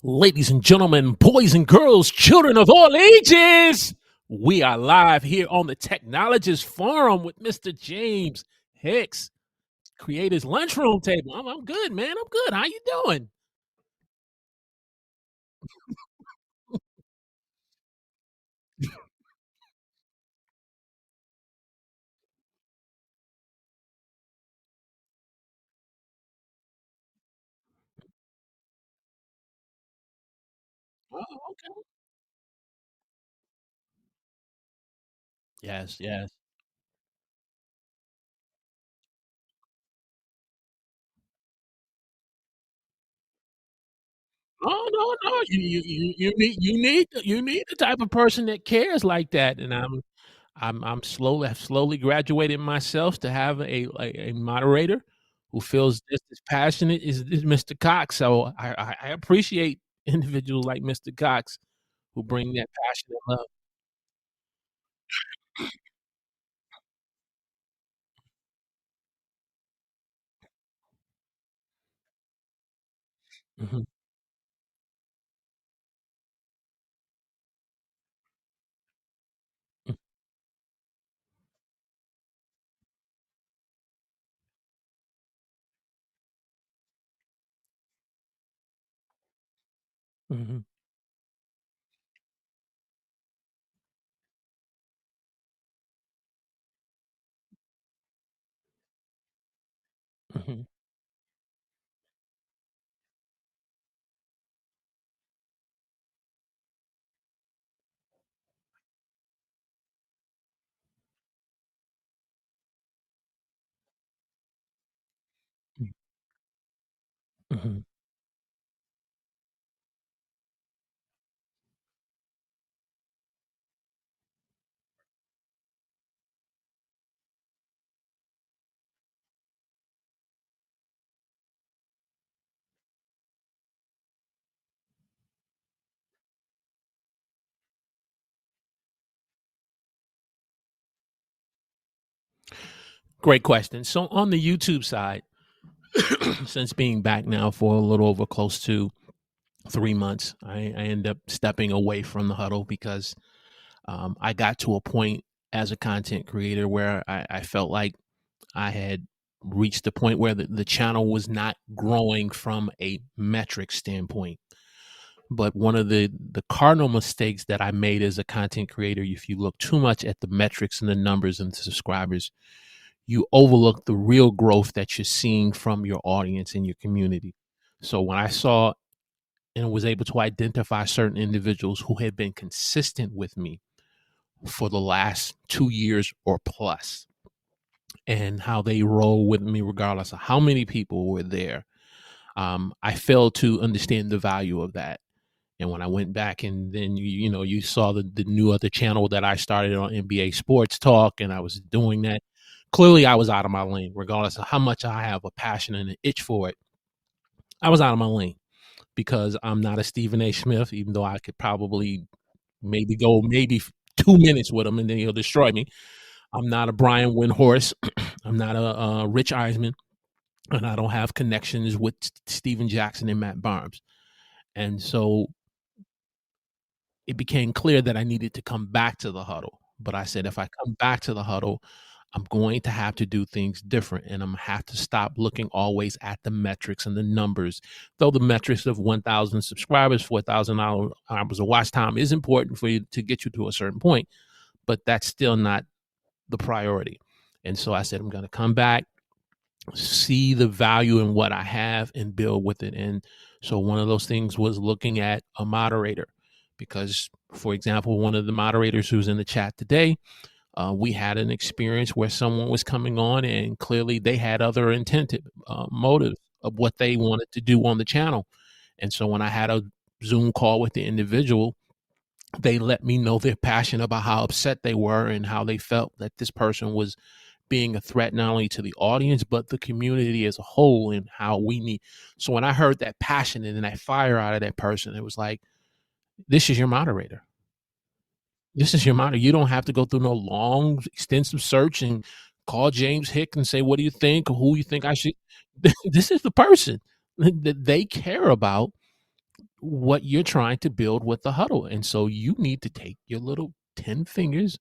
Ladies and gentlemen, boys and girls, children of all ages, we are live here on the Technologist Forum with Mr. James Hicks, Creators Lunchroom Table. I'm good, man. I'm good. How you doing? Oh, okay. Yes, yes. Oh no, no. You need the type of person that cares like that, and I'm slowly have slowly graduated myself to have a moderator who feels just as passionate as Mr. Cox. So I appreciate individuals like Mr. Cox who bring that passion and love. Mhm, mm, mhm, mhm, mm, mhm. Great question. So on the YouTube side, since being back now for a little over close to 3 months, I end up stepping away from the huddle because I got to a point as a content creator where I felt like I had reached the point where the channel was not growing from a metric standpoint. But one of the cardinal mistakes that I made as a content creator, if you look too much at the metrics and the numbers and the subscribers, you overlook the real growth that you're seeing from your audience and your community. So when I saw and was able to identify certain individuals who had been consistent with me for the last 2 years or plus, and how they roll with me regardless of how many people were there. I failed to understand the value of that. And when I went back and then you saw the new other channel that I started on NBA Sports Talk, and I was doing that. Clearly, I was out of my lane, regardless of how much I have a passion and an itch for it. I was out of my lane because I'm not a Stephen A. Smith, even though I could probably maybe go maybe 2 minutes with him and then he'll destroy me. I'm not a Brian Windhorst. I'm not a Rich Eisman, and I don't have connections with Steven Jackson and Matt Barnes. And so it became clear that I needed to come back to the huddle. But I said, if I come back to the huddle, I'm going to have to do things different, and I'm going to have to stop looking always at the metrics and the numbers. Though the metrics of 1,000 subscribers, 4,000 hours of watch time is important for you to get you to a certain point, but that's still not the priority. And so I said, I'm going to come back, see the value in what I have, and build with it. And so one of those things was looking at a moderator, because, for example, one of the moderators who's in the chat today, we had an experience where someone was coming on and clearly they had other intended motives of what they wanted to do on the channel. And so when I had a Zoom call with the individual, they let me know their passion about how upset they were and how they felt that this person was being a threat not only to the audience but the community as a whole, and how we need. So when I heard that passion and that fire out of that person, it was like, this is your moderator. This is your moderator. You don't have to go through no long extensive search and call James Hick and say, what do you think, or who you think I should. This is the person that they care about what you're trying to build with the huddle. And so you need to take your little 10 fingers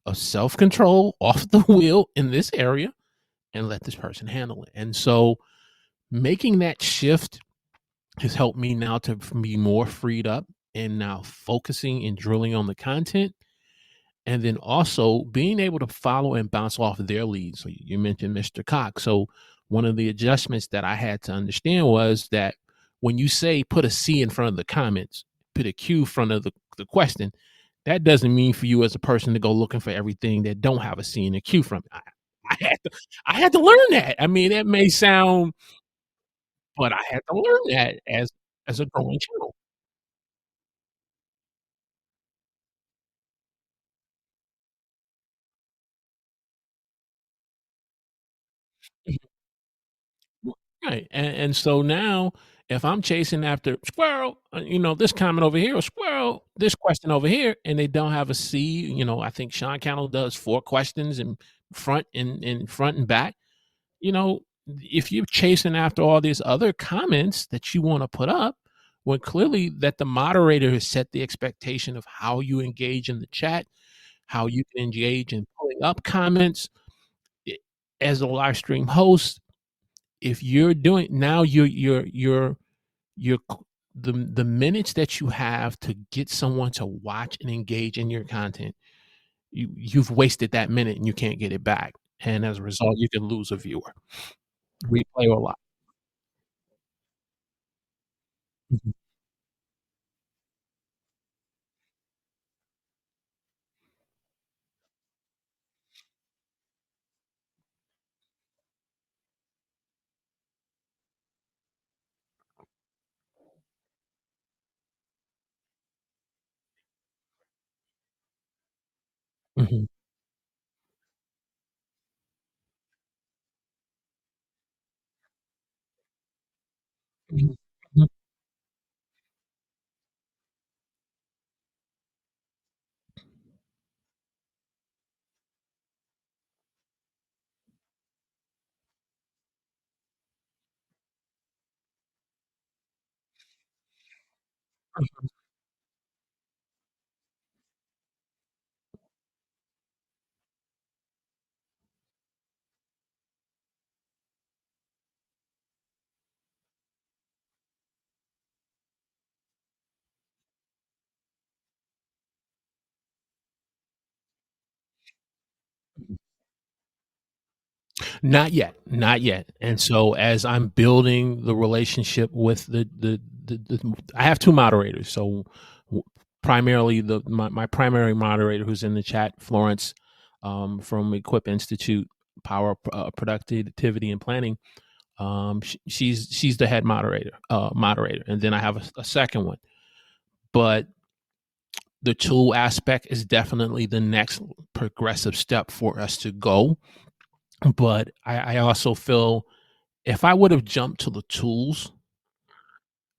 of self-control off the wheel in this area and let this person handle it. And so making that shift has helped me now to be more freed up and now focusing and drilling on the content. And then also being able to follow and bounce off of their leads. So you mentioned Mr. Cox. So one of the adjustments that I had to understand was that when you say put a C in front of the comments, put a Q in front of the question, that doesn't mean for you as a person to go looking for everything that don't have a C and a Q from it. I had to I had to learn that. I mean, that may sound, but I had to learn that as a growing channel. Right, and so now if I'm chasing after squirrel, this comment over here or squirrel, this question over here, and they don't have a C, I think Sean Cannell does 4 questions in front and back. You know, if you're chasing after all these other comments that you wanna put up, when clearly that the moderator has set the expectation of how you engage in the chat, how you can engage in pulling up comments, I as a live stream host, if you're doing now you're the minutes that you have to get someone to watch and engage in your content, you've wasted that minute and you can't get it back. And as a result, you can lose a viewer. Replay a lot. Mhm, mhm, mhm, mhm. Not yet, not yet. And so as I'm building the relationship with the I have 2 moderators. So w primarily my primary moderator who's in the chat, Florence, from Equip Institute, Power, Productivity and Planning. She's the head moderator, and then I have a second one. But the tool aspect is definitely the next progressive step for us to go. But I also feel if I would have jumped to the tools,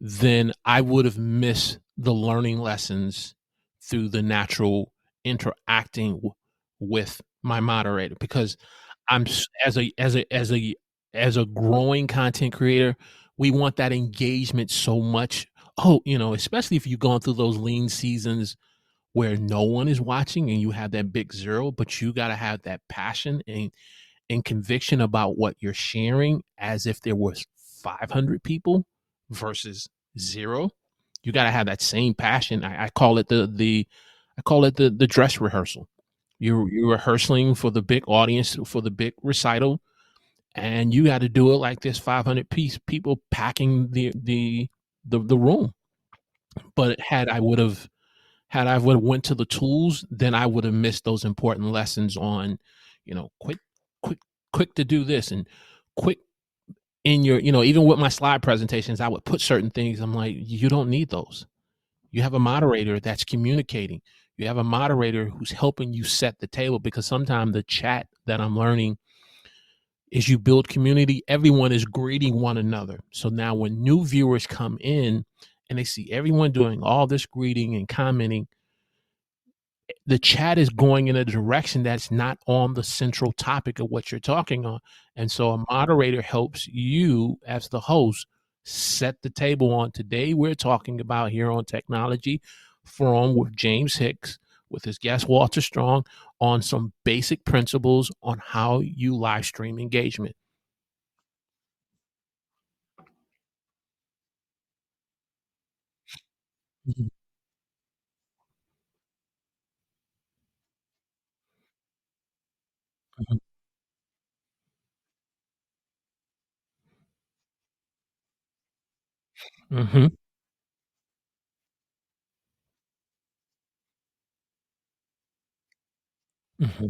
then I would have missed the learning lessons through the natural interacting with my moderator because as a growing content creator, we want that engagement so much. Oh, especially if you've gone through those lean seasons where no one is watching and you have that big zero, but you got to have that passion and conviction about what you're sharing as if there was 500 people versus zero. You got to have that same passion. I call it the dress rehearsal. You're rehearsing for the big audience for the big recital, and you got to do it like this 500 piece people packing the room. But had I would have went to the tools, then I would have missed those important lessons on, quick, quick, quick to do this and quick in your, even with my slide presentations, I would put certain things. I'm like, you don't need those. You have a moderator that's communicating. You have a moderator who's helping you set the table because sometimes the chat that I'm learning is you build community. Everyone is greeting one another. So now when new viewers come in and they see everyone doing all this greeting and commenting, the chat is going in a direction that's not on the central topic of what you're talking on. And so a moderator helps you as the host set the table on today. We're talking about here on Technology Forum with James Hicks, with his guest Walter Strong, on some basic principles on how you live stream engagement. Mhm, mhm, mhm, mhm,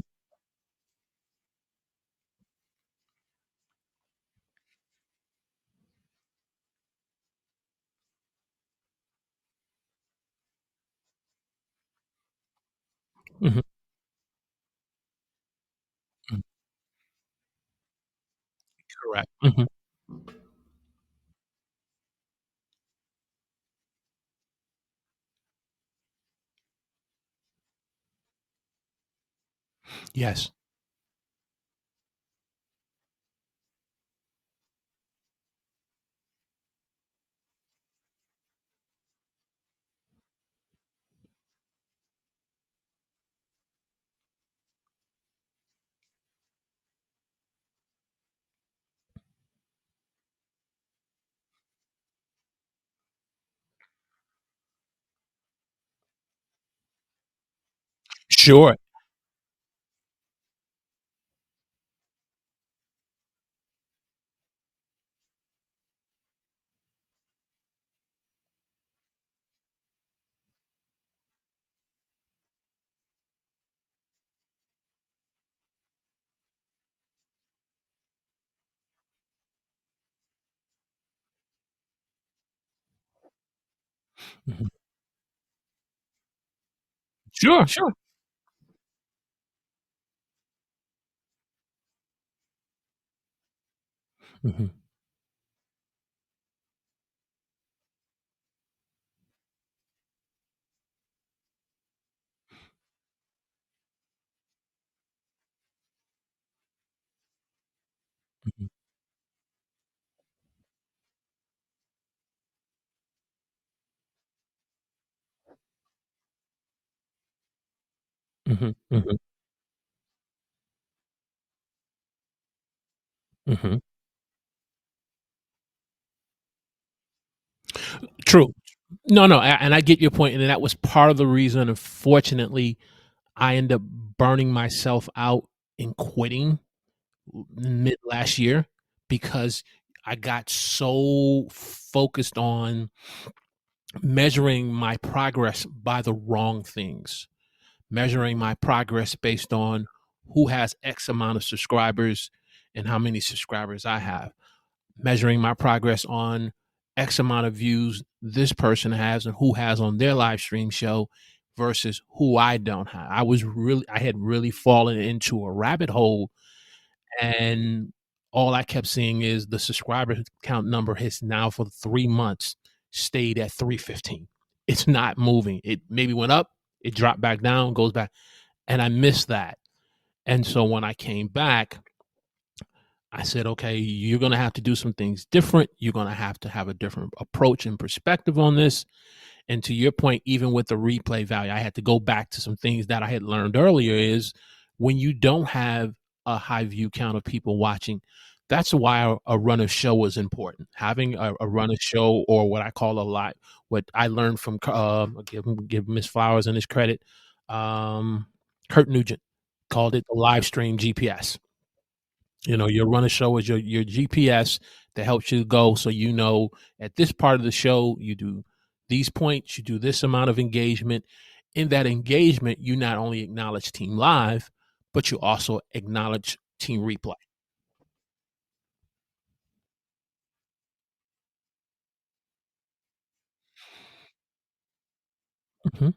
mhm. Mhm. Correct. Mhm. Yes. Sure. Mhm. Sure, sure. Mhm, mhm, mhm, mhm, mhm. True. No, no, and I get your point, and that was part of the reason, unfortunately, I end up burning myself out and quitting mid last year because I got so focused on measuring my progress by the wrong things, measuring my progress based on who has X amount of subscribers and how many subscribers I have, measuring my progress on X amount of views this person has and who has on their live stream show versus who I don't have. I had really fallen into a rabbit hole, and all I kept seeing is the subscriber count number has now for 3 months stayed at 315. It's not moving. It maybe went up, it dropped back down, goes back, and I missed that. And so when I came back, I said, okay, you're going to have to do some things different. You're going to have a different approach and perspective on this. And to your point, even with the replay value, I had to go back to some things that I had learned earlier is when you don't have a high view count of people watching, that's why a runner show is important. Having a runner show, or what I call a lot, what I learned from, I'll give Miss Flowers and his credit, um, Kurt Nugent called it the live stream GPS. You know, your runner show is your GPS that helps you go, so you know at this part of the show you do these points, you do this amount of engagement. In that engagement, you not only acknowledge team live, but you also acknowledge team replay. Mhm,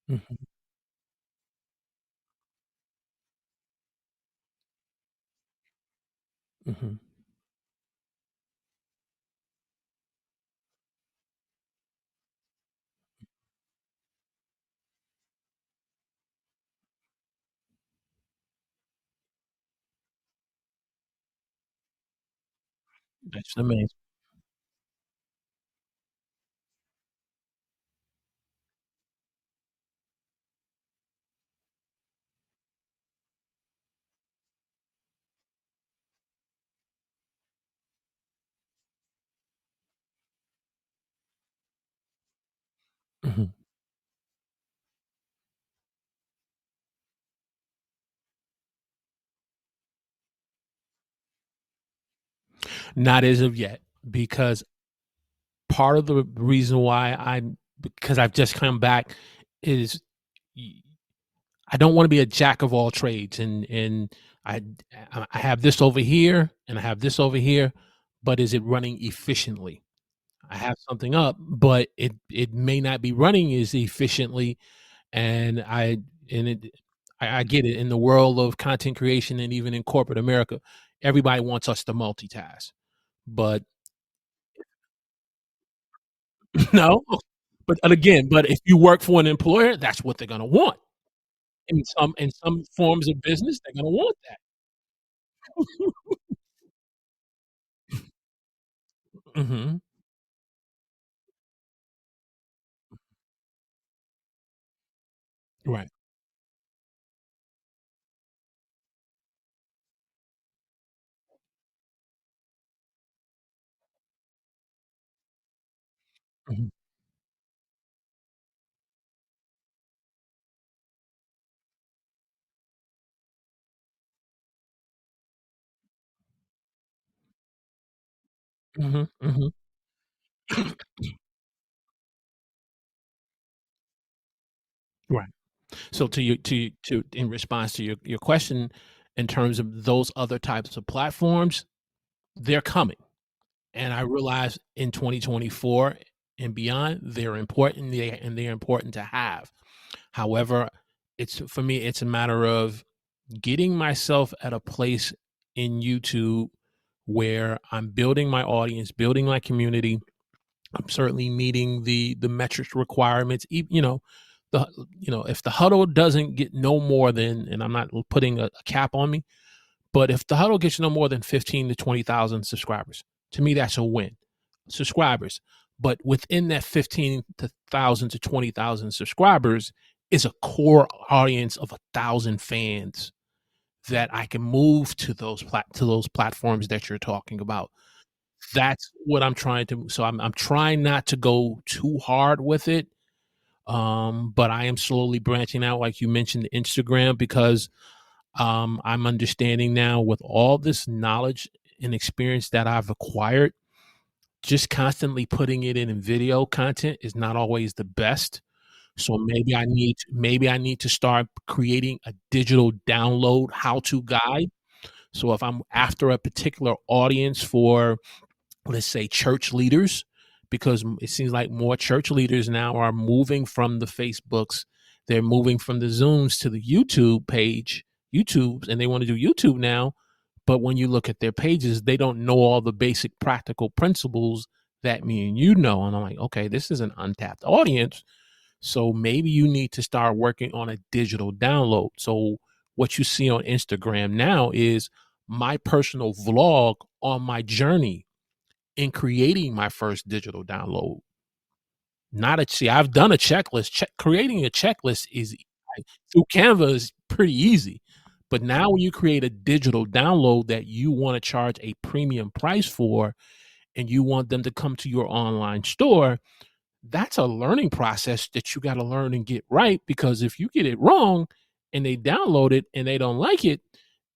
mhm, mhm. That's amazing. Mhm. Not as of yet, because part of the reason why because I've just come back is y I don't wanna be a jack of all trades, and I I have this over here, and I have this over here, but is it running efficiently? I have something up, but it may not be running as efficiently, and and it I get it. In the world of content creation and even in corporate America, everybody wants us to multitask, but no, but again, but if you work for an employer, that's what they're gonna want. In some forms of business, they're gonna want that. Mhm. Right. Mhm. Mhm. Mhm. Right. So to in response to your question, in terms of those other types of platforms, they're coming. And I realize in 2024 and beyond, they're important, they're important to have. However, it's for me, it's a matter of getting myself at a place in YouTube where I'm building my audience, building my community. I'm certainly meeting the metrics requirements. The if the huddle doesn't get no more than, and I'm not putting a cap on me, but if the huddle gets no more than 15 to 20,000 subscribers, to me that's a win. Subscribers, but within that 15,000 to 20,000 subscribers is a core audience of 1,000 fans that I can move to those platforms that you're talking about. That's what I'm trying to. So I'm trying not to go too hard with it. But I am slowly branching out, like you mentioned, Instagram, because I'm understanding now with all this knowledge and experience that I've acquired, just constantly putting it in video content is not always the best. So maybe I need to start creating a digital download how-to guide. So if I'm after a particular audience for, let's say, church leaders, because it seems like more church leaders now are moving from the Facebooks, they're moving from the Zooms to the YouTube page, YouTube, and they want to do YouTube now. But when you look at their pages, they don't know all the basic practical principles that me and you know. And I'm like, okay, this is an untapped audience. So maybe you need to start working on a digital download. So what you see on Instagram now is my personal vlog on my journey in creating my first digital download. Not a see, I've done a checklist. Creating a checklist is through Canva is pretty easy. But now when you create a digital download that you want to charge a premium price for and you want them to come to your online store, that's a learning process that you got to learn and get right, because if you get it wrong and they download it and they don't like it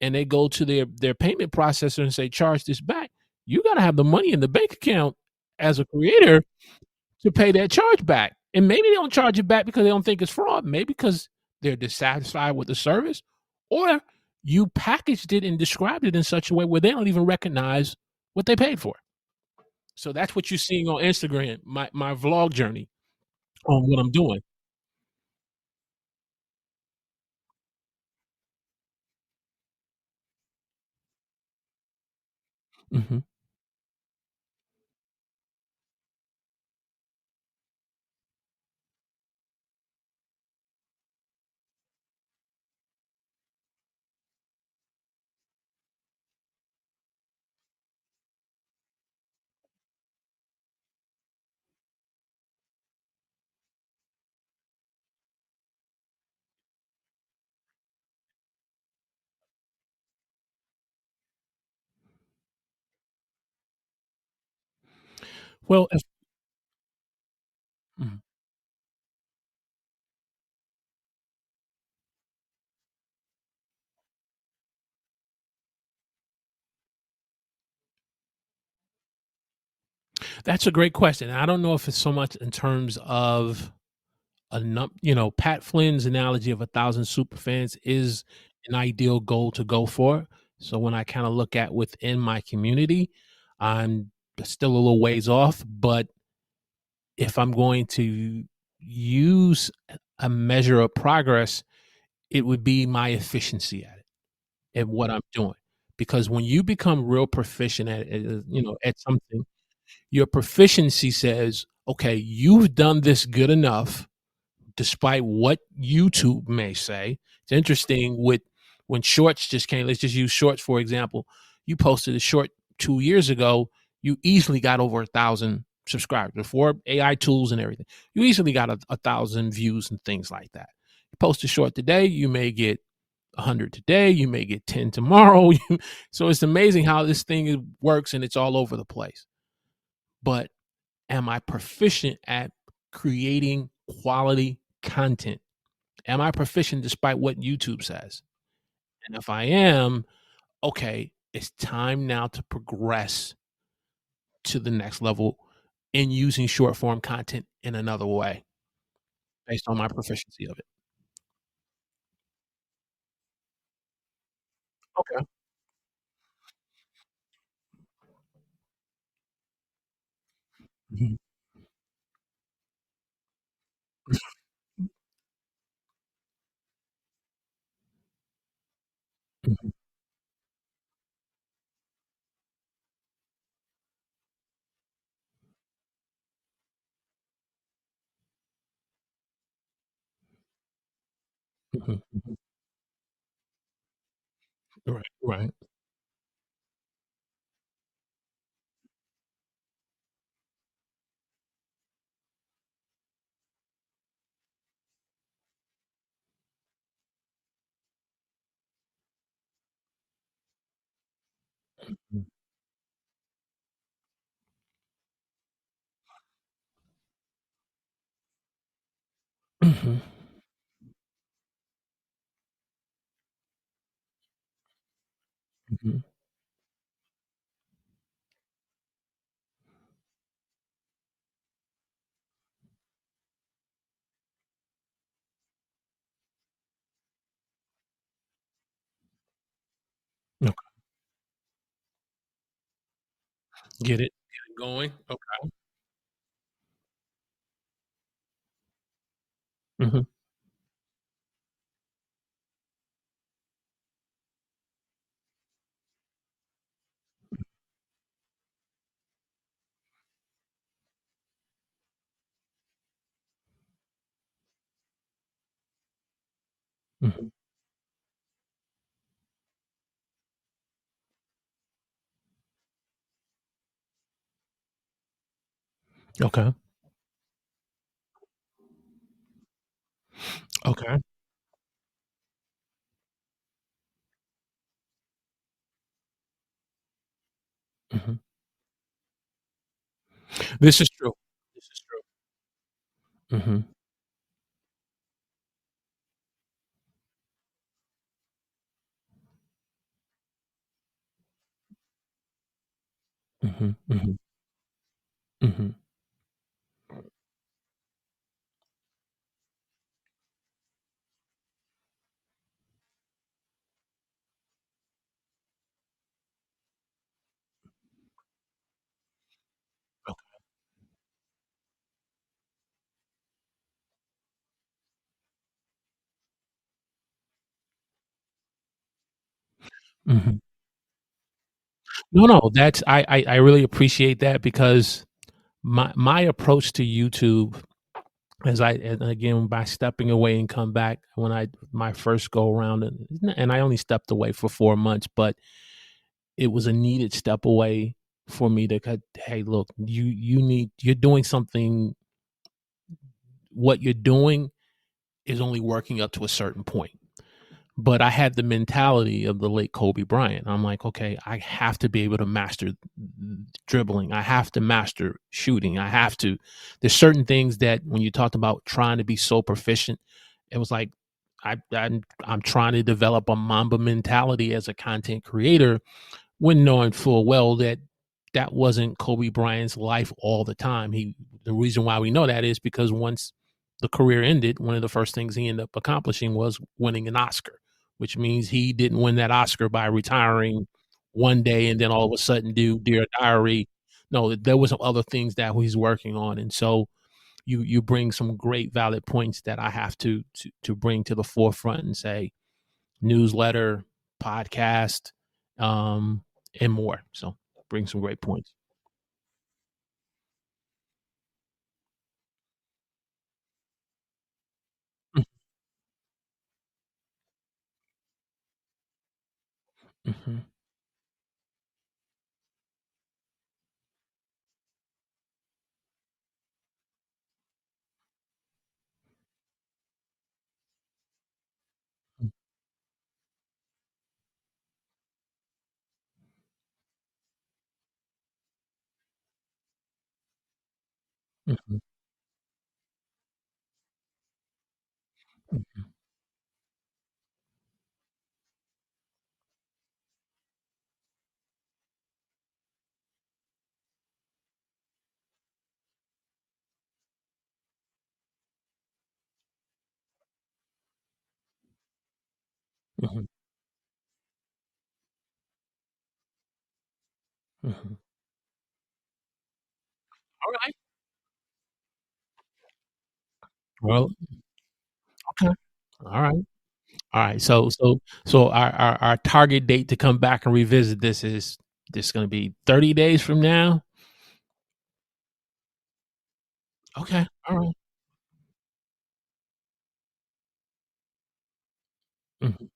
and they go to their payment processor and say charge this back, you got to have the money in the bank account as a creator to pay that charge back. And maybe they don't charge it back because they don't think it's fraud, maybe because they're dissatisfied with the service, or you packaged it and described it in such a way where they don't even recognize what they paid for. So that's what you're seeing on Instagram, my vlog journey on what I'm doing. Mhm. Well, if mhm. That's a great question. I don't know if it's so much in terms of Pat Flynn's analogy of 1,000 super fans is an ideal goal to go for. So when I kinda look at within my community, I'm still a little ways off, but if I'm going to use a measure of progress, it would be my efficiency at it, at what I'm doing. Because when you become real proficient at something, your proficiency says, "Okay, you've done this good enough despite what YouTube may say." It's interesting with when shorts just came. Let's just use shorts for example. You posted a short 2 years ago. You easily got over 1,000 subscribers before AI tools and everything. You easily got 1,000 views and things like that. You post a short today, you may get 100 today. You may get 10 tomorrow. So it's amazing how this thing works and it's all over the place. But am I proficient at creating quality content? Am I proficient despite what YouTube says? And if I am, okay, it's time now to progress to the next level in using short form content in another way based on my proficiency of it. Okay. Mhm, mhm, mhm, mhm. Right, right. Mhm, mhm, mhm. Okay. Get it going. Okay. Mhm, mhm. Okay. Okay. Mhm. This is true. This is true. Mhm, mhm, mhm, mhm. Mhm. No, no, that's I really appreciate that because my approach to YouTube and again by stepping away and come back when I my first go around and I only stepped away for 4 months, but it was a needed step away for me to cut, hey, look, you're doing something, what you're doing is only working up to a certain point. but I had the mentality of the late Kobe Bryant. I'm like, okay, I have to be able to master dribbling. I have to master shooting. I have to. There's certain things that when you talked about trying to be so proficient, it was like I'm trying to develop a Mamba mentality as a content creator when knowing full well that that wasn't Kobe Bryant's life all the time. The reason why we know that is because once the career ended, one of the first things he ended up accomplishing was winning an Oscar, which means he didn't win that Oscar by retiring one day and then all of a sudden do Dear Diary. No, there was some other things that he's working on, and so you bring some great valid points that I have to bring to the forefront and say newsletter, podcast, um, and more. So bring some great points. Mhm, mhm, mhm, mhm. Mhm, mhm. All right. Well, okay. All right. All right. So our target date to come back and revisit this going to be 30 days from now. Okay. All right. Mhm,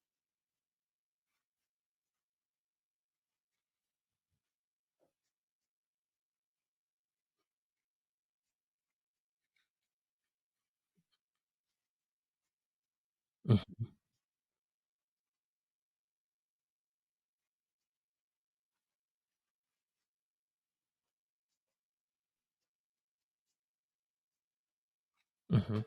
mhm, mhm,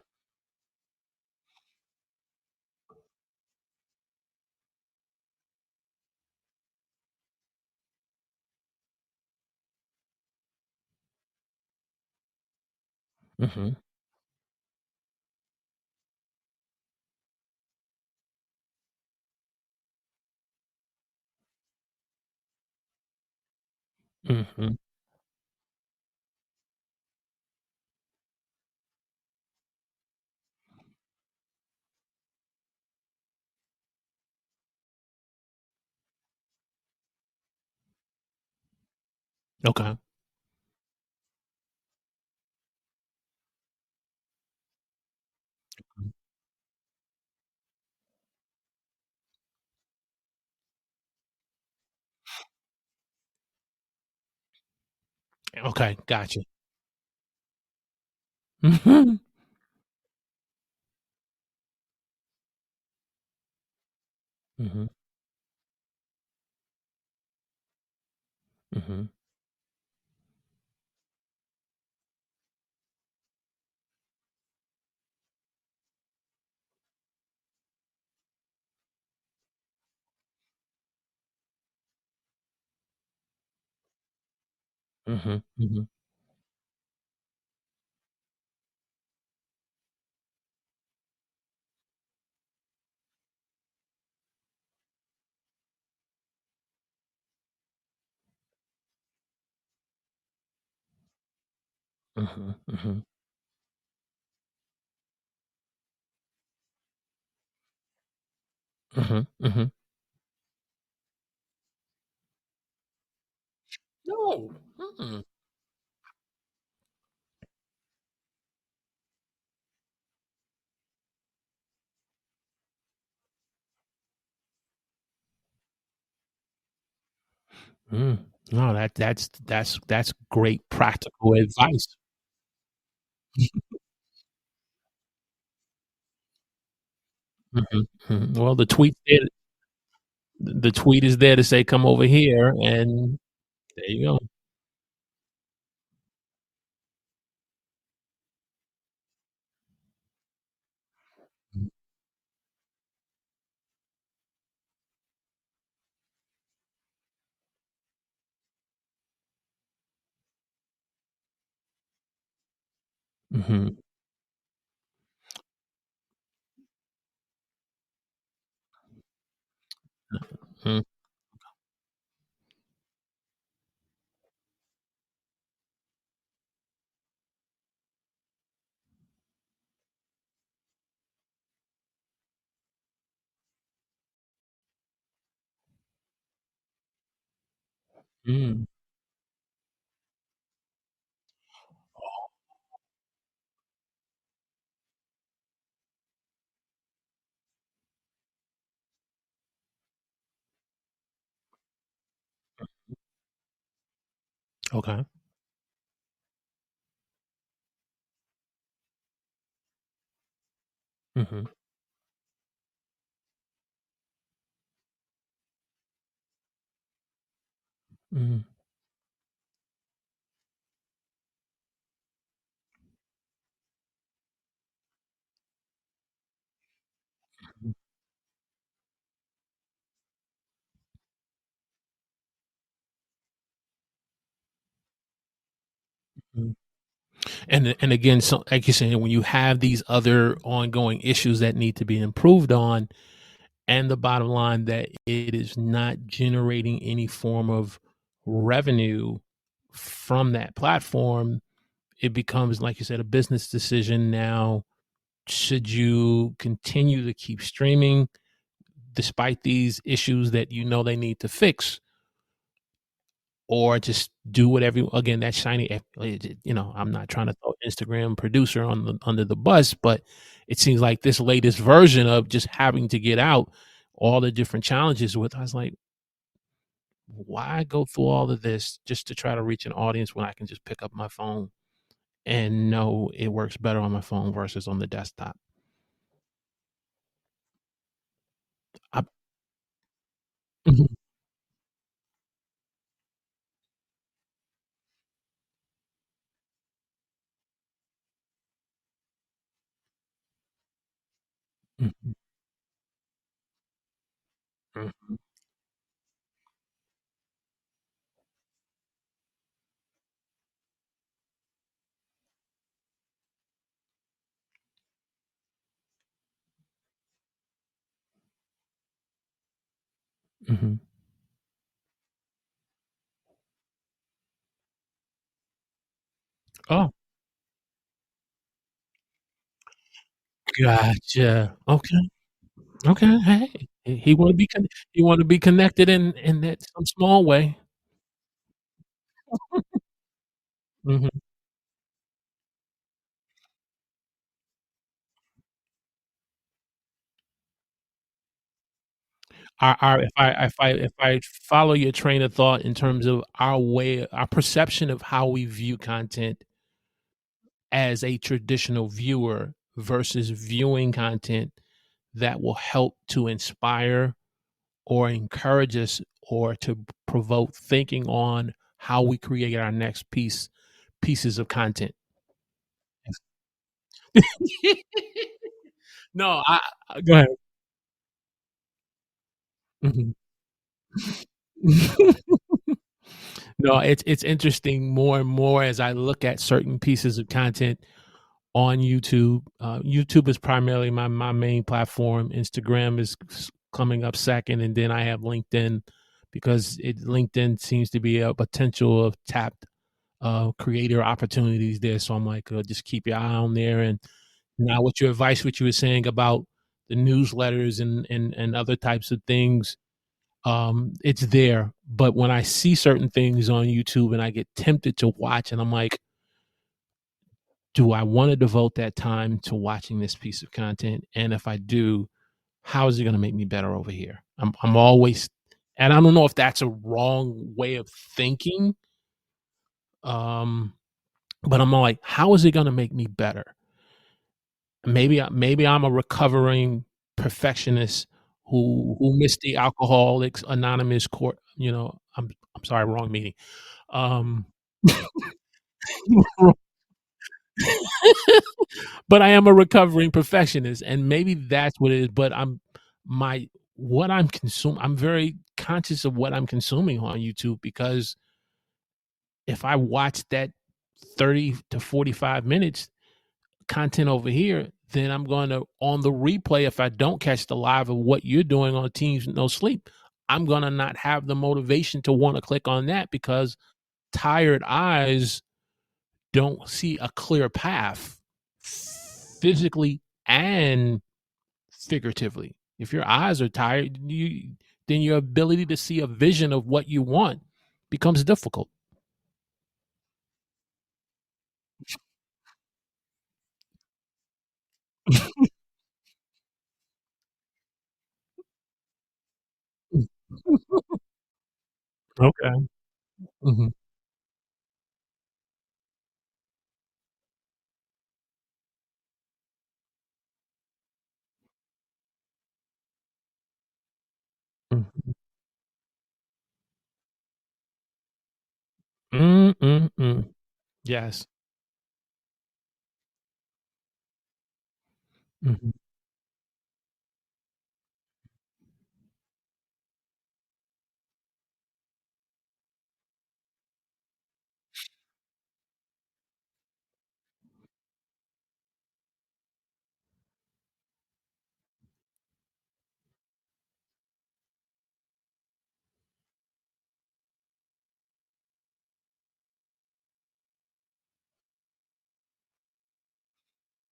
mhm, mhm. Okay. Okay. Gotcha. Mhm, mhm, mhm, mhm, mhm, mhm, mhm, mhm, mhm. No. Mm-mm. Mm. No, that's great practical advice. Mhm, mhm. Well, the tweet is there to say, "Come over here," and there you go. Mhm, mm, mm, okay. Mhm, mhm, mhm. And again, so like you're saying, when you have these other ongoing issues that need to be improved on, and the bottom line that it is not generating any form of revenue from that platform, it becomes, like you said, a business decision now. Should you continue to keep streaming despite these issues that you know they need to fix, or just do whatever again that shiny I'm not trying to throw Instagram producer on the under the bus, but it seems like this latest version of just having to get out all the different challenges with, I was like, why go through all of this just to try to reach an audience when I can just pick up my phone and know it works better on my phone versus on the desktop. I, mhm, mhm, mhm, mhm. Oh, gotcha. Okay. Okay, hey, he wanna be he wanna be connected in that some small way. Mhm. Our if I follow your train of thought in terms of our perception of how we view content as a traditional viewer versus viewing content that will help to inspire or encourage us or to provoke thinking on how we create our next pieces of content. No, I go ahead. Mhm. No, it's interesting more and more as I look at certain pieces of content on YouTube. YouTube is primarily my main platform. Instagram is coming up second, and then I have LinkedIn because LinkedIn seems to be a potential of tapped creator opportunities there. So I'm like, just keep your eye on there. And now, with your advice, what you were saying about the newsletters and other types of things, it's there. But when I see certain things on YouTube and I get tempted to watch, and I'm like, do I want to devote that time to watching this piece of content? And if I do, how is it going to make me better over here? I'm always, and I don't know if that's a wrong way of thinking. Um, but I'm like, how is it going to make me better? Maybe I'm a recovering perfectionists who miss the Alcoholics Anonymous court, I'm sorry, wrong meeting. Um, but I am a recovering perfectionist, and maybe that's what it is, but my I'm very conscious of what I'm consuming on YouTube, because if I watch that 30 to 45 minutes content over here, then I'm going to, on the replay, if I don't catch the live of what you're doing on Teams No Sleep, I'm going to not have the motivation to want to click on that, because tired eyes don't see a clear path physically and figuratively. If your eyes are tired, then your ability to see a vision of what you want becomes difficult. Okay. Mhm. Mhm. Mm, mm, mm. Yes. Mhm.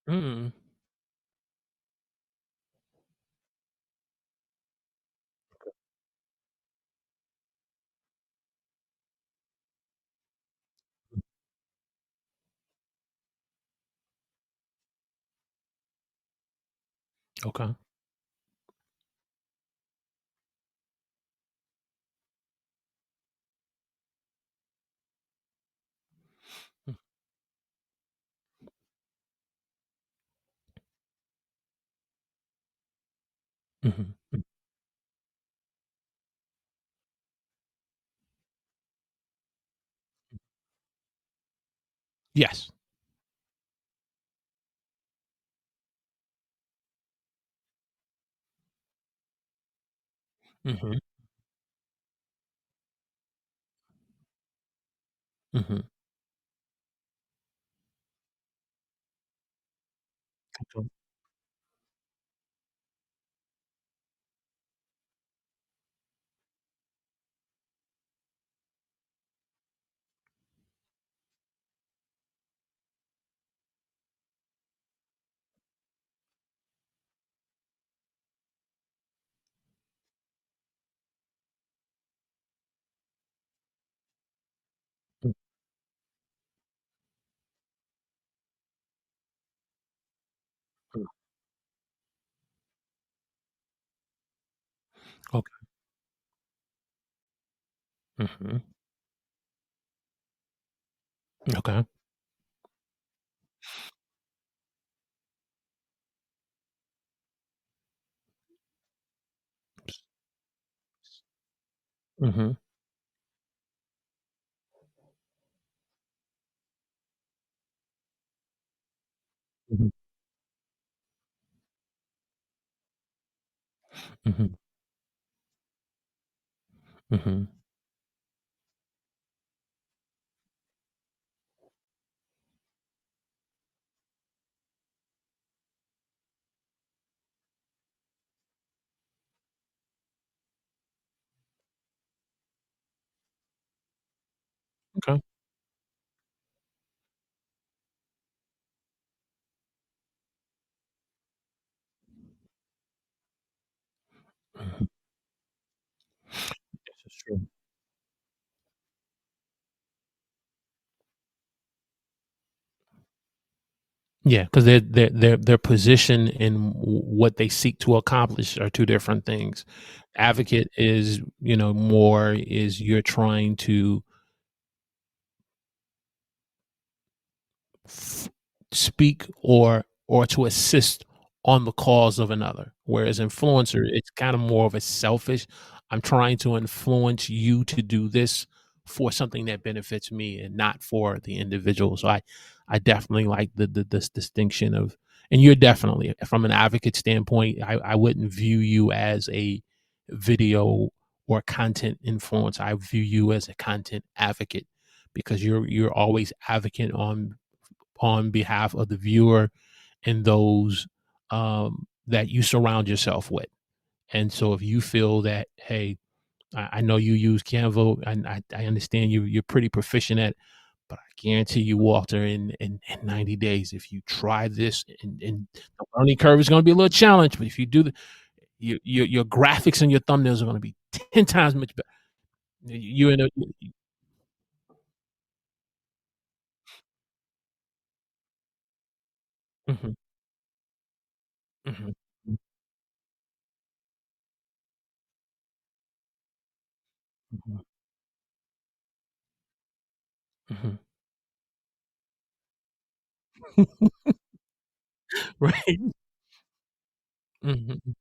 Mm. Okay. Mhm. Mm. Yes. Mhm. Mhm. Okay. Mm. Mm. Okay. Mhm. Okay. Mhm. Mhm. Mhm. Mhm. Okay. Mhm. This is true. Yeah, because their position and what they seek to accomplish are two different things. Advocate is, more is you're trying to f- speak or to assist on the cause of another. Whereas influencer, it's kind of more of a selfish, I'm trying to influence you to do this for something that benefits me and not for the individual. So I definitely like the this distinction of, and you're definitely from an advocate standpoint, I wouldn't view you as a video or content influencer. I view you as a content advocate because you're always advocate on behalf of the viewer and those that you surround yourself with. And so if you feel that, hey, I know you use Canva and I understand you're pretty proficient at, but I guarantee you, Walter, in 90 days, if you try this and the learning curve is going to be a little challenge, but if you do the, your graphics and your thumbnails are going to be 10 times much better. You in a, mhm, mhm, mhm, mhm. Right. Mhm.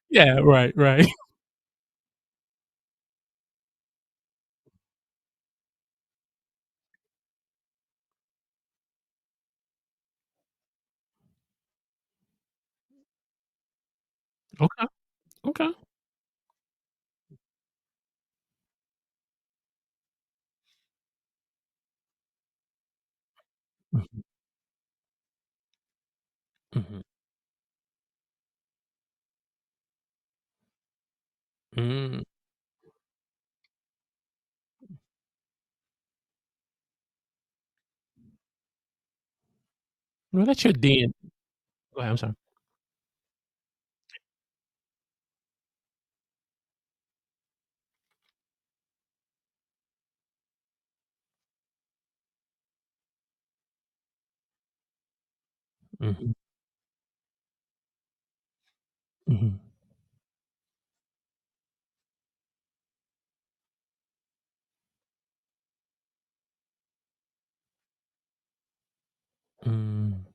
Yeah, right, right. Okay, okay. Mhm, mhm, mm. Well, that's your DN. Go ahead, I'm sorry. Mhm, mhm, mm.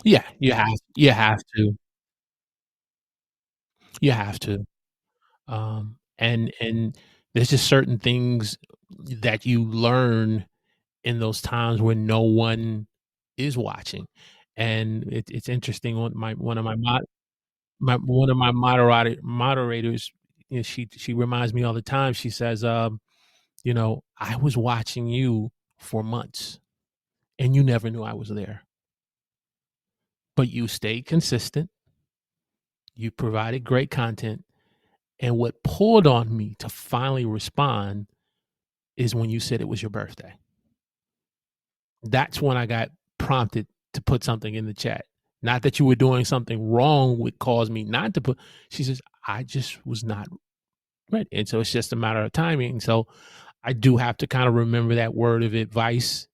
Yeah, you have to. You have to. And there's just certain things that you learn in those times when no one is watching. And it's interesting. One of my one of my moderators, you know, she reminds me all the time. She says, I was watching you for months, and you never knew I was there, but you stayed consistent. You provided great content, and what pulled on me to finally respond is when you said it was your birthday. That's when I got prompted to put something in the chat. Not that you were doing something wrong would cause me not to put. She says, I just was not ready. And so it's just a matter of timing. So I do have to kind of remember that word of advice.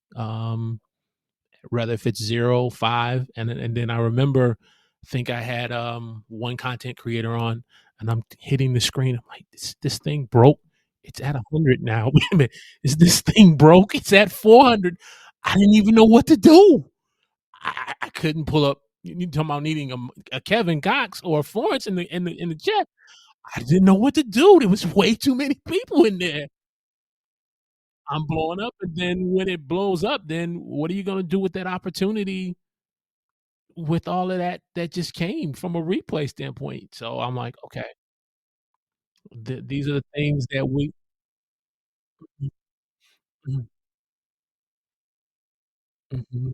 Rather if it's 0, 5, and then I remember, I think I had one content creator on, and I'm hitting the screen. I'm like, this thing broke. It's at 100 now. Wait a minute, is this thing broke? It's at 400. I didn't even know what to do. I couldn't pull up. You talking about needing a Kevin Cox or a Florence in the chat. I didn't know what to do. There was way too many people in there. I'm blowing up, and then when it blows up, then what are you gonna do with that opportunity with all of that that just came from a replay standpoint? So I'm like, okay, these are the things that we. Mhm, mhm,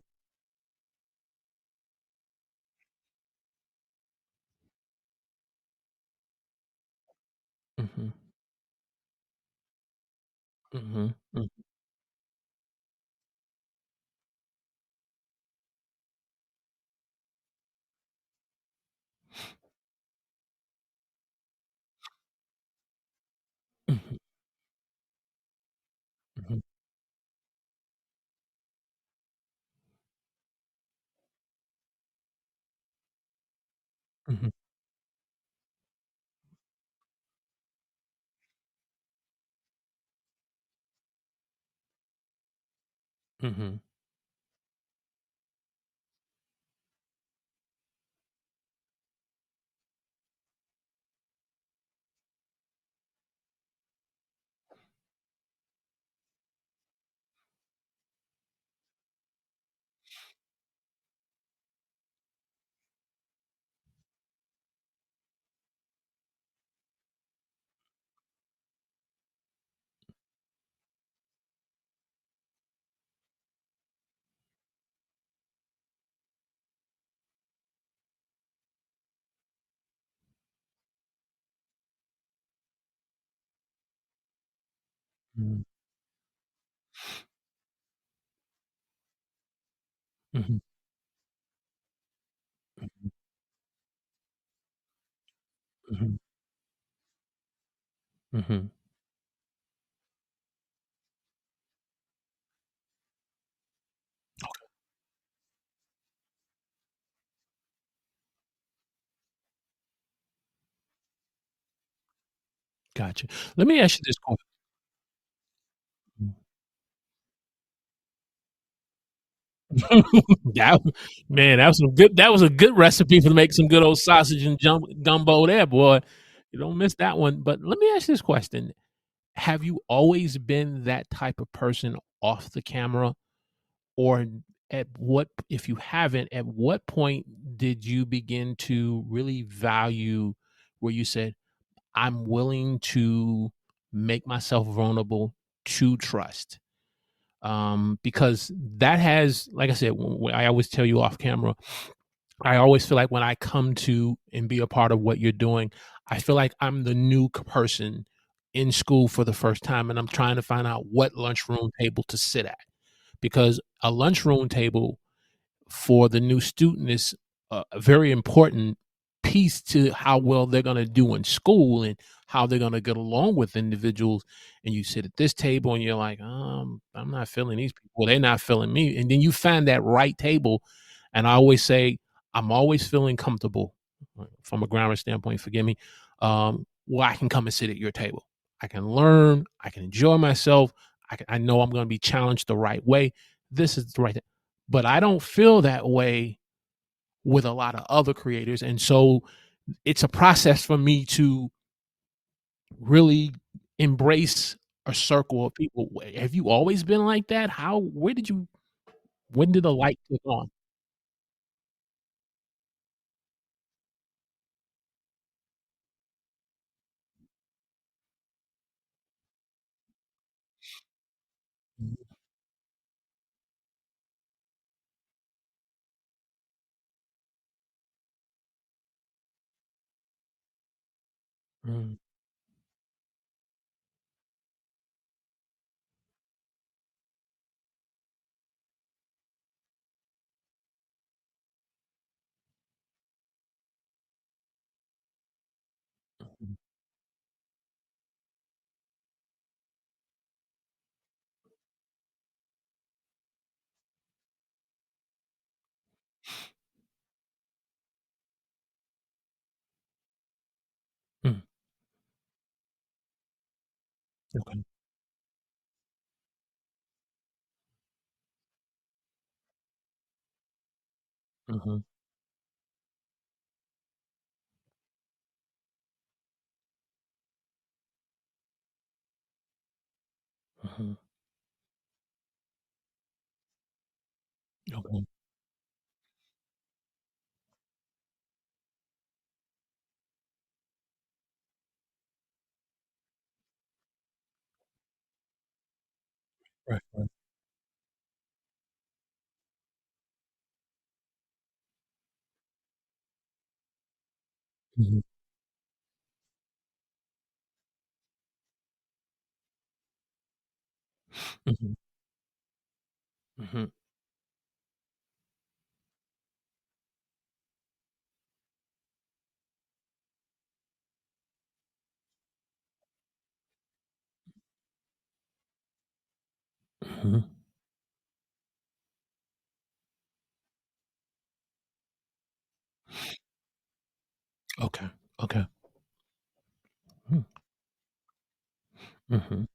mhm, mhm, mhm, mhm, mhm, mhm. Mhm. Mhm. Mhm. Mhm. Mhm. Mhm. Gotcha. Let me ask you this question. That man, that was a good recipe for to make some good old sausage and gumbo there, boy. You don't miss that one. But let me ask this question. Have you always been that type of person off the camera? Or at what if you haven't, at what point did you begin to really value where you said, "I'm willing to make myself vulnerable to trust?" Because that has, like I said, I always tell you off camera, I always feel like when I come to and be a part of what you're doing, I feel like I'm the new person in school for the first time, and I'm trying to find out what lunchroom table to sit at, because a lunchroom table for the new student is a very important piece to how well they're going to do in school and how they're going to get along with individuals. And you sit at this table and you're like, I'm not feeling these people, they're not feeling me, and then you find that right table. And I always say, I'm always feeling comfortable, from a grammar standpoint, forgive me, where I can come and sit at your table. I can learn, I can enjoy myself, I know I'm going to be challenged the right way. This is the right thing. But I don't feel that way with a lot of other creators. And so it's a process for me to really embrace a circle of people. Have you always been like that? When did the light click on? Mhm. Mhm. Mhm. Okay. Mhm. Mhm. Okay. Right, right. Mhm. Mhm. Mhm. Mhm. Okay. Okay. Mm. Mhm.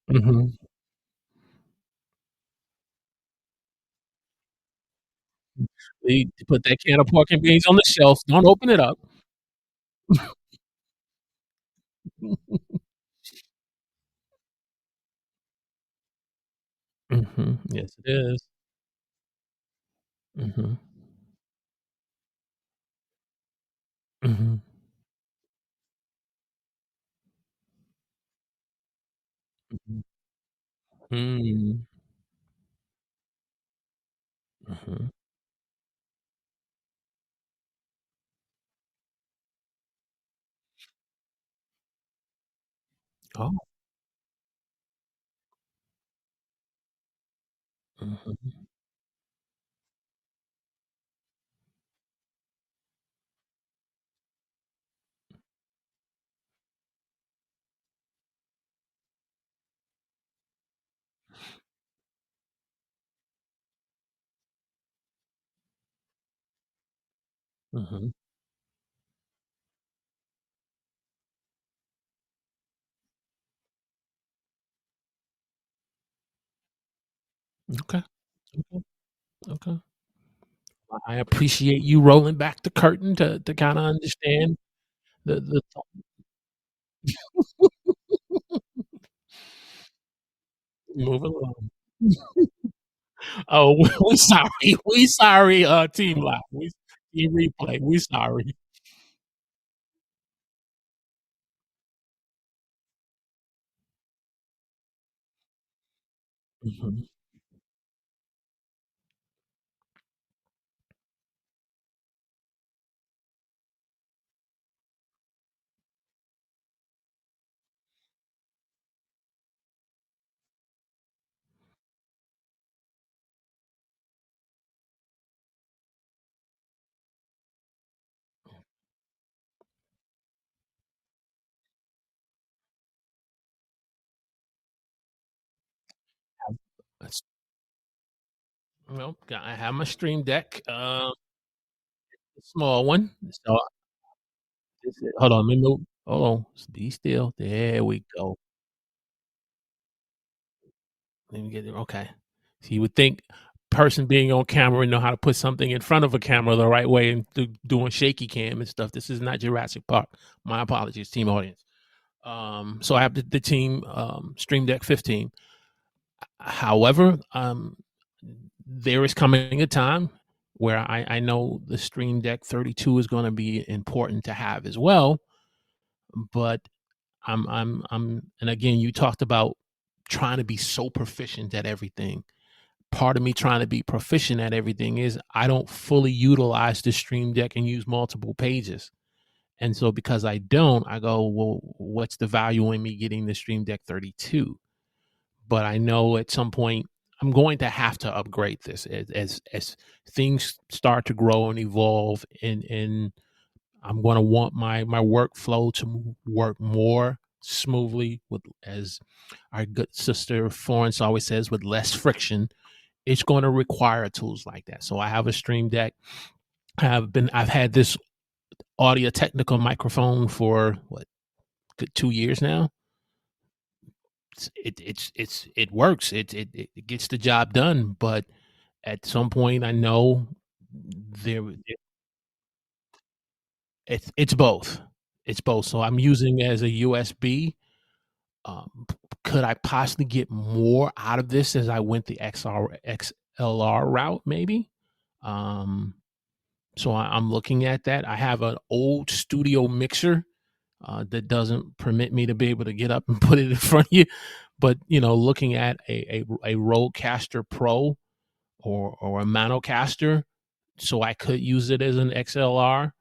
Mhm. We put that can of pork and beans on the shelf, don't open it up. Mhm. Yes, it is. Mhm. Mhm. Mhm. Mm. Mhm. Oh. Mhm. Mhm. Okay. Okay. Okay. I appreciate you rolling back the curtain to kinda understand the move along. Oh, we sorry. We sorry, Team Live. We Team Replay. We sorry. Mhm. That's Well, I have my Stream Deck, small one. So hold on, let me move. Hold on. Be still. There we go. Let me get it. Okay. So you would think person being on camera and know how to put something in front of a camera the right way and doing shaky cam and stuff. This is not Jurassic Park. My apologies, team audience. So I have the team Stream Deck 15. However, there is coming a time where I know the Stream Deck 32 is going to be important to have as well. But and again, you talked about trying to be so proficient at everything. Part of me trying to be proficient at everything is I don't fully utilize the Stream Deck and use multiple pages. And so because I don't, I go, well, what's the value in me getting the Stream Deck 32? But I know at some point I'm going to have to upgrade this as things start to grow and evolve, and I'm going to want my workflow to work more smoothly with, as our good sister Florence always says, with less friction. It's going to require tools like that. So I have a Stream Deck. I've had this Audio Technica microphone for what, good 2 years now. It works. It gets the job done. But at some point, I know there it's both. It's both. So I'm using it as a USB. Could I possibly get more out of this as I went the XLR route? Maybe. Um, so I'm looking at that. I have an old studio mixer that doesn't permit me to be able to get up and put it in front of you. But looking at a Rodecaster Pro or a Manocaster, so I could use it as an XLR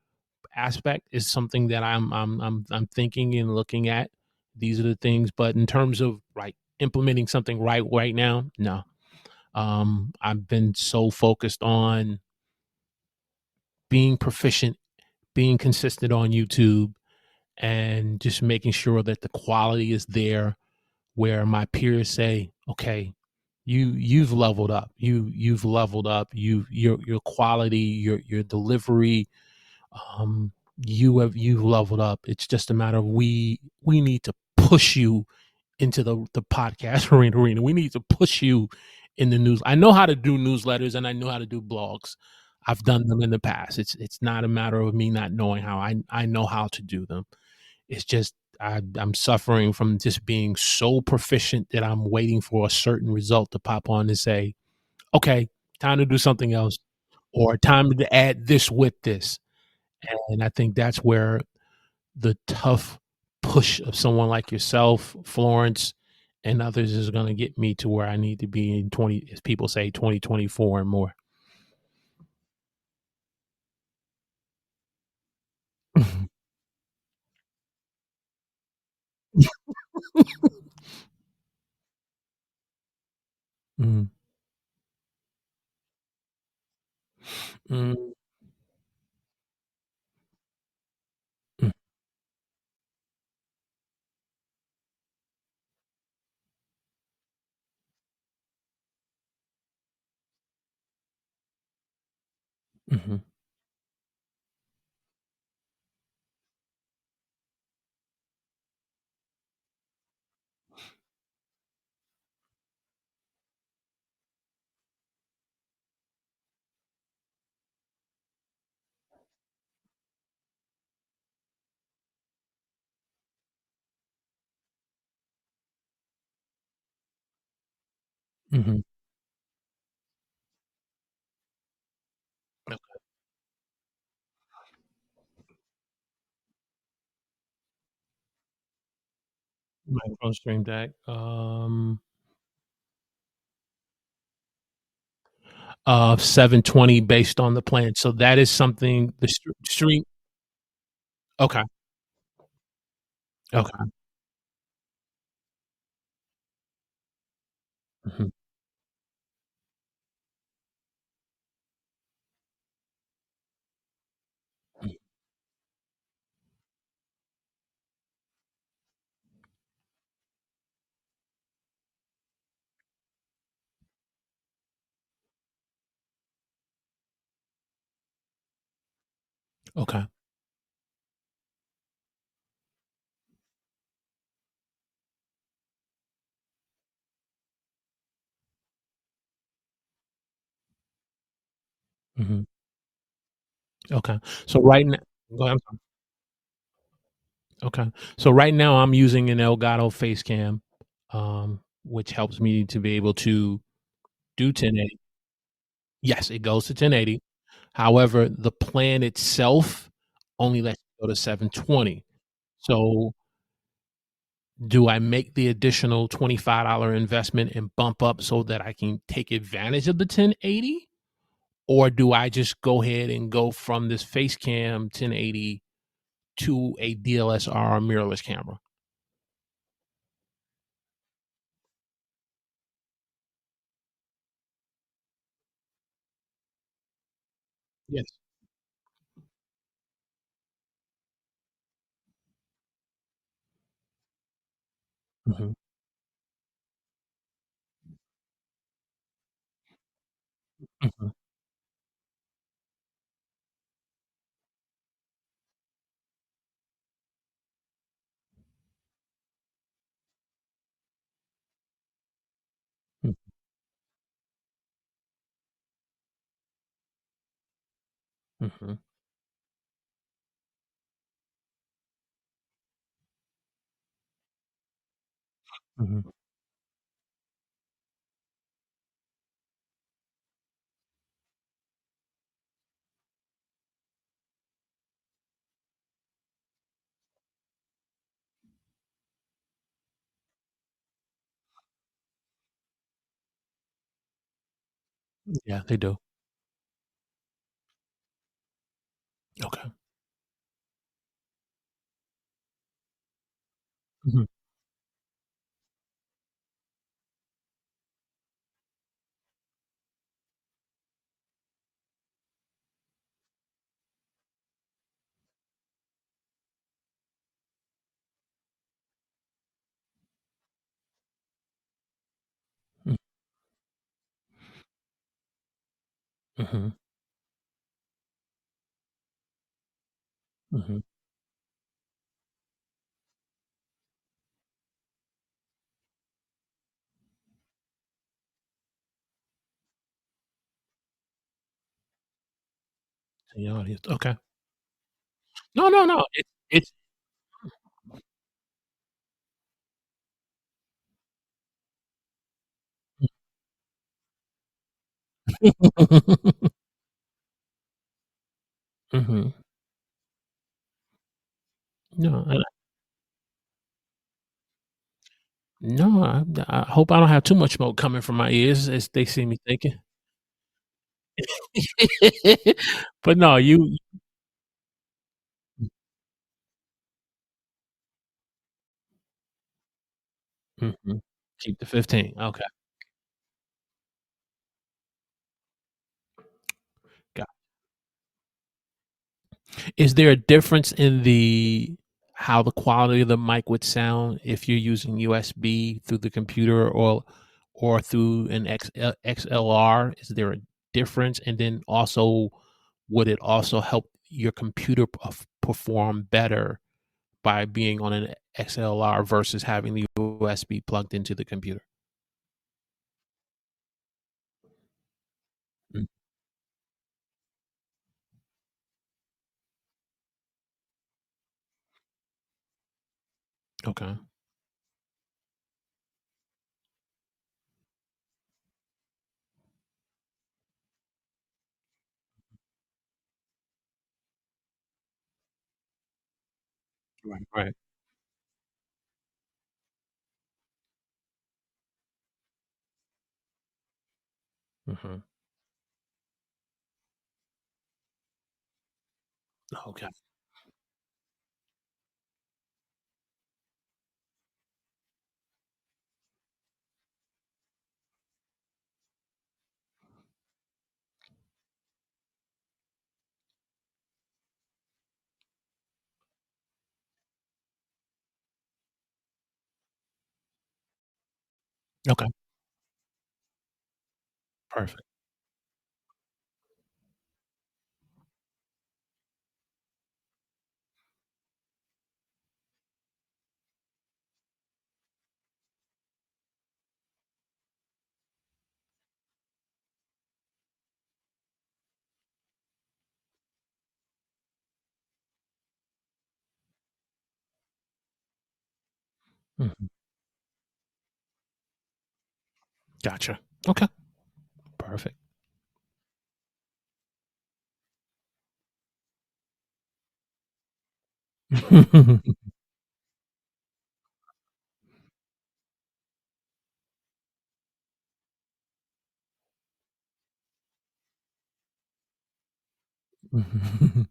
aspect, is something that I'm thinking and looking at. These are the things. But in terms of like implementing something right now, no. I've been so focused on being proficient, being consistent on YouTube, and just making sure that the quality is there where my peers say, okay, you've leveled up. You've leveled up. Your quality, your delivery, you've leveled up. It's just a matter of we need to push you into the podcast arena. We need to push you in the news. I know how to do newsletters and I know how to do blogs. I've done them in the past. It's not a matter of me not knowing how. I know how to do them. It's just I'm suffering from just being so proficient that I'm waiting for a certain result to pop on and say, okay, time to do something else, or time to add this with this. And I think that's where the tough push of someone like yourself, Florence, and others is going to get me to where I need to be in 20, as people say, 2024 and more. Mhm. Mm, mm, mhm, mhm. Microphone stream deck. 720 based on the plan. So that is something the stream. Okay. Okay. Mhm, mhm. Okay. Mhm. Okay. So right now, go ahead. Okay. So right now I'm using an Elgato face cam, which helps me to be able to do 1080. Yes, it goes to 1080. However, the plan itself only lets you go to 720. So do I make the additional $25 investment and bump up so that I can take advantage of the 1080? Or do I just go ahead and go from this face cam 1080 to a DLSR mirrorless camera? Yes. Mhm, mhm, mhm, mhm, mhm, yeah, they do. Okay. Mhm, mm. Mhm. Mhm. To the audience. Okay. No, no, no. It's Mhm. No, no, I hope I don't have too much smoke coming from my ears as they see me thinking. But no, you Mhm. Keep the 15. Okay. Got Is there a difference in the how the quality of the mic would sound if you're using USB through the computer or through an XLR? Is there a difference? And then also, would it also help your computer perform better by being on an XLR versus having the USB plugged into the computer? Mm, okay. Right. Right. Mhm. Okay. Okay. Perfect. Mhm. Gotcha. Okay. Perfect. Mhm.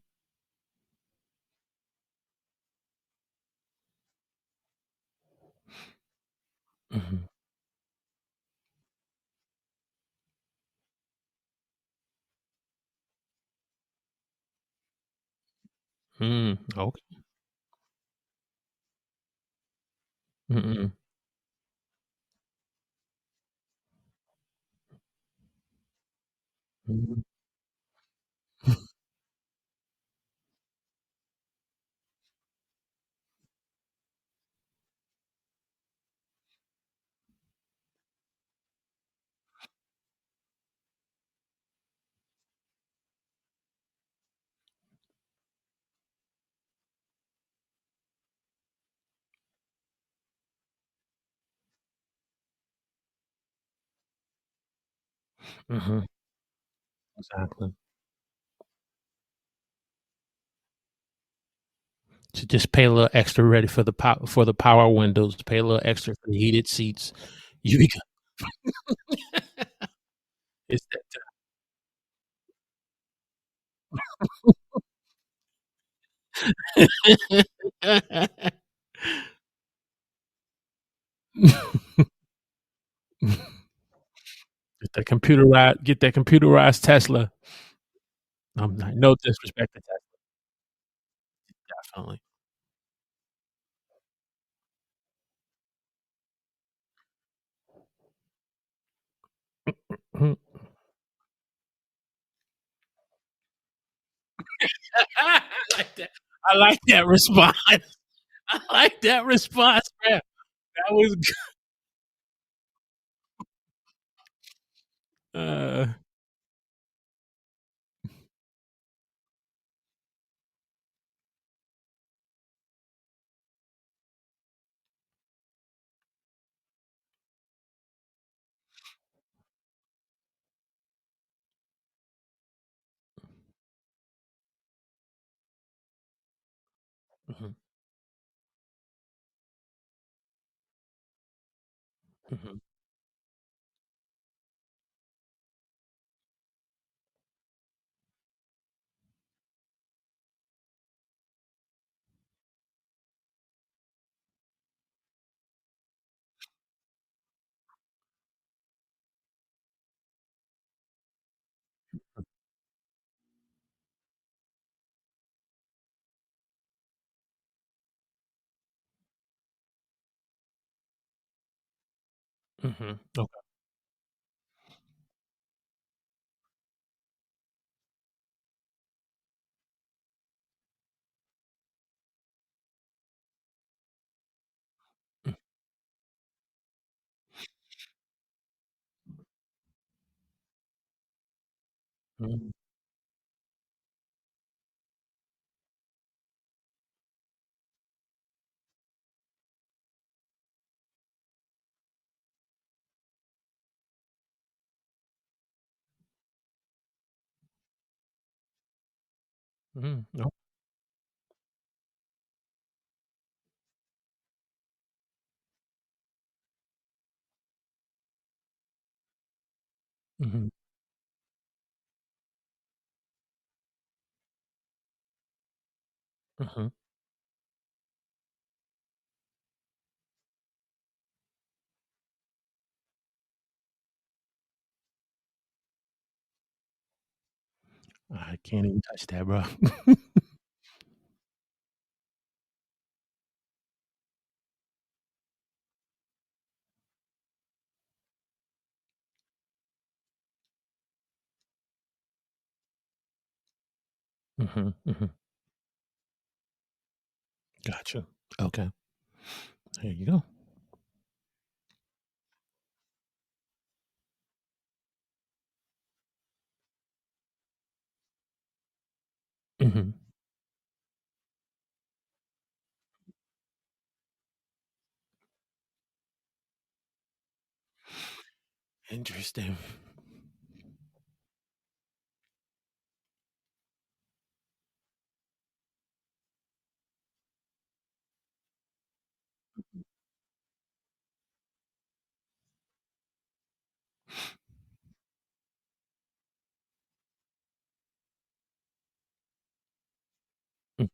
Mhm. Mm, okay. Mhm. Mhm. Mhm. Exactly. To just pay a little extra ready for the power windows, pay a little extra for the heated seats. You be it's that get that computerized Tesla. I'm not no disrespect to Tesla, definitely. Mhm. I like that response. I like that response, man. That was good. Uh, mhm, mhm, mhm. Okay. Mhm, mhm. No. Mhm, mhm. I can't even touch that, bro. Mhm, mhm. Gotcha. Okay. There you go. Mhm. Interesting. Mm,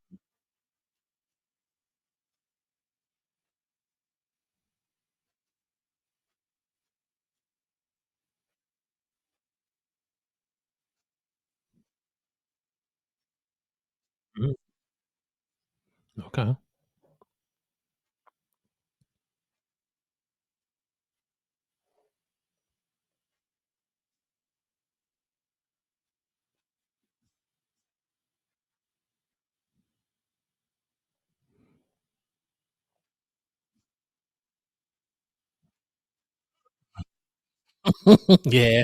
mhm. Okay. Yeah.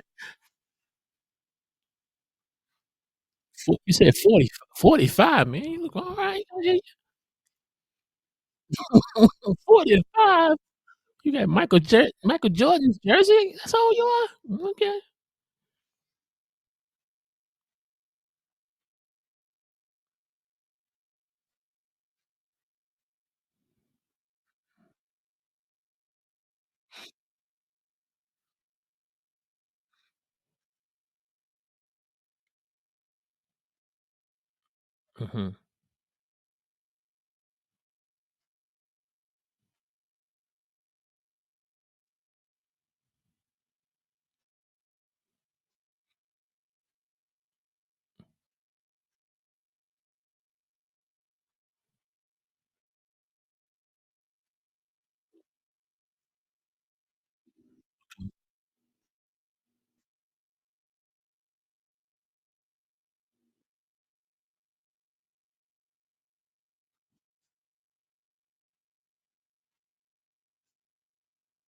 You said 40, 45, man. You look alright. 45? You got Michael Jordan's jersey? That's how old you are? Okay. Mhm.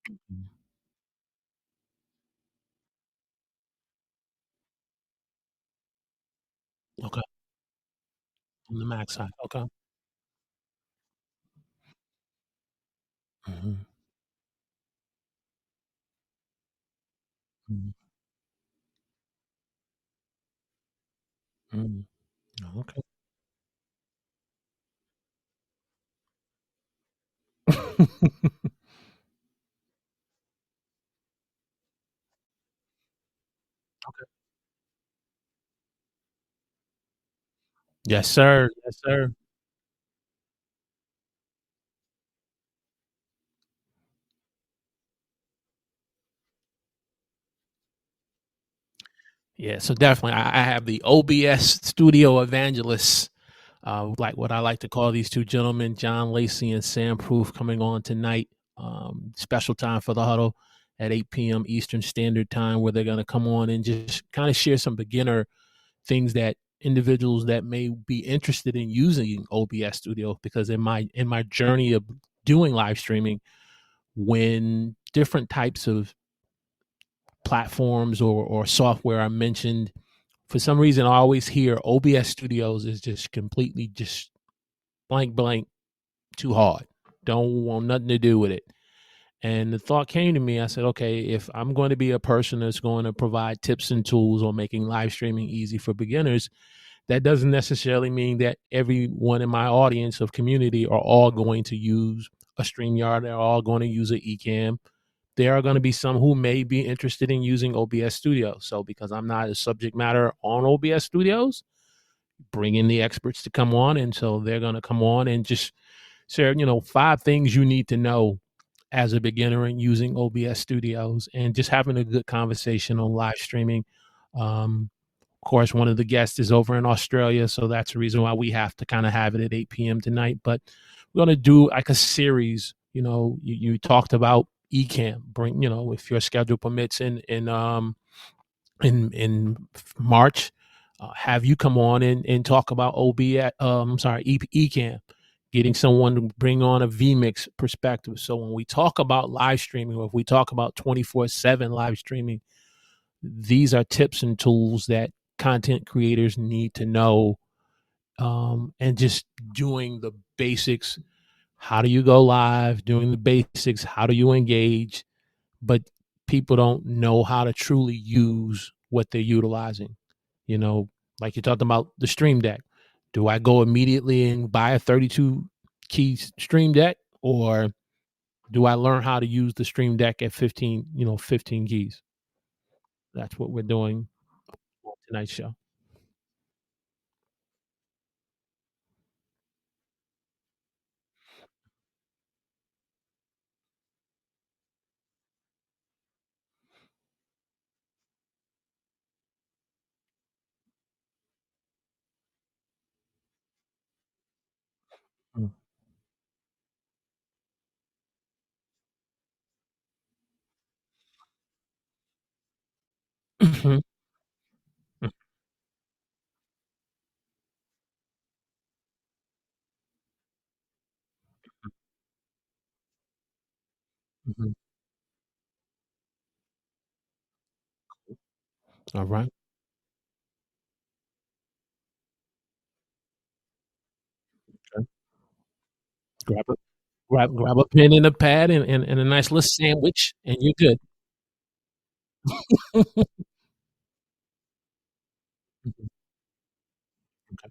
Mm. Okay, on the Mac side. Okay. Mhm, mhm, mhm. Okay. Okay. Yes, sir. Yes, sir. Yeah, so definitely, I have the OBS studio evangelists, like what I like to call these two gentlemen, John Lacey and Sam Proof, coming on tonight. Special time for the huddle at 8 p.m. Eastern Standard Time, where they're going to come on and just kind of share some beginner things that individuals that may be interested in using OBS Studio. Because in my journey of doing live streaming, when different types of platforms or software are mentioned, for some reason I always hear OBS Studios is just completely just blank blank too hard. Don't want nothing to do with it. And the thought came to me, I said, okay, if I'm going to be a person that's going to provide tips and tools on making live streaming easy for beginners, that doesn't necessarily mean that everyone in my audience of community are all going to use a StreamYard. They're all going to use an Ecamm. There are going to be some who may be interested in using OBS Studio. So because I'm not a subject matter on OBS Studios, bring in the experts to come on. And so they're going to come on and just share, 5 things you need to know as a beginner in using OBS Studios and just having a good conversation on live streaming. Of course, one of the guests is over in Australia, so that's the reason why we have to kind of have it at 8 p.m. tonight. But we're going to do like a series. You talked about Ecamm. Bring, if your schedule permits, in March, have you come on and talk about Ecamm, getting someone to bring on a vmix perspective. So when we talk about live streaming, or if we talk about 24/7 live streaming, these are tips and tools that content creators need to know, and just doing the basics. How do you go live? Doing the basics. How do you engage? But people don't know how to truly use what they're utilizing. You know, like you talked about the Stream Deck. Do I go immediately and buy a 32 key Stream Deck, or do I learn how to use the Stream Deck at 15 keys? That's what we're doing on tonight's show. Mhm. Mhm. All right. Okay. Grab a grab a pen and a pad and a nice little sandwich, and you're good. Mhm. Okay.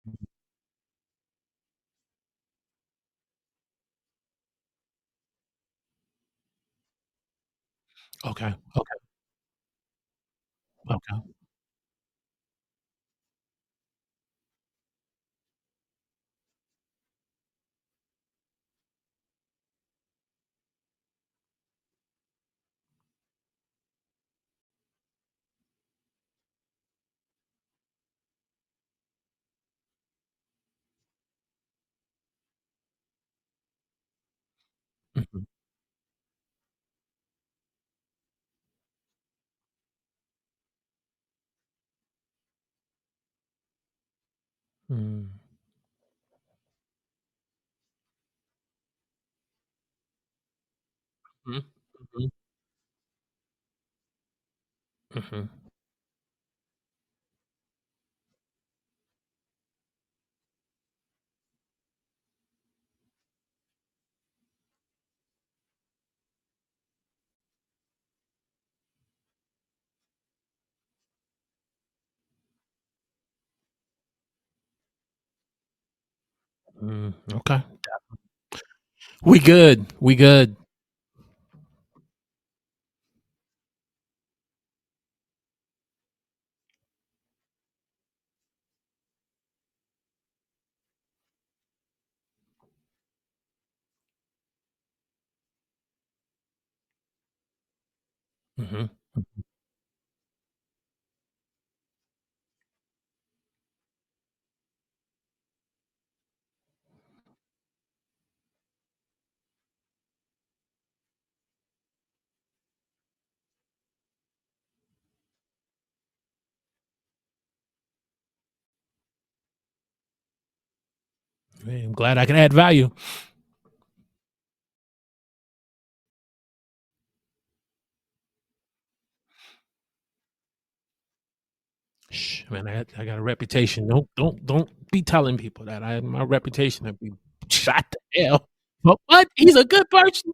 Mhm. Okay. Okay. Okay. Mhm. Mm. Mhm. Mhm. Mhm. Okay. We good. We good. Mhm. Hey, I'm glad I can add value. Shh, man, I got a reputation. Don't be telling people that. My reputation would be shot to hell. But what? He's a good person.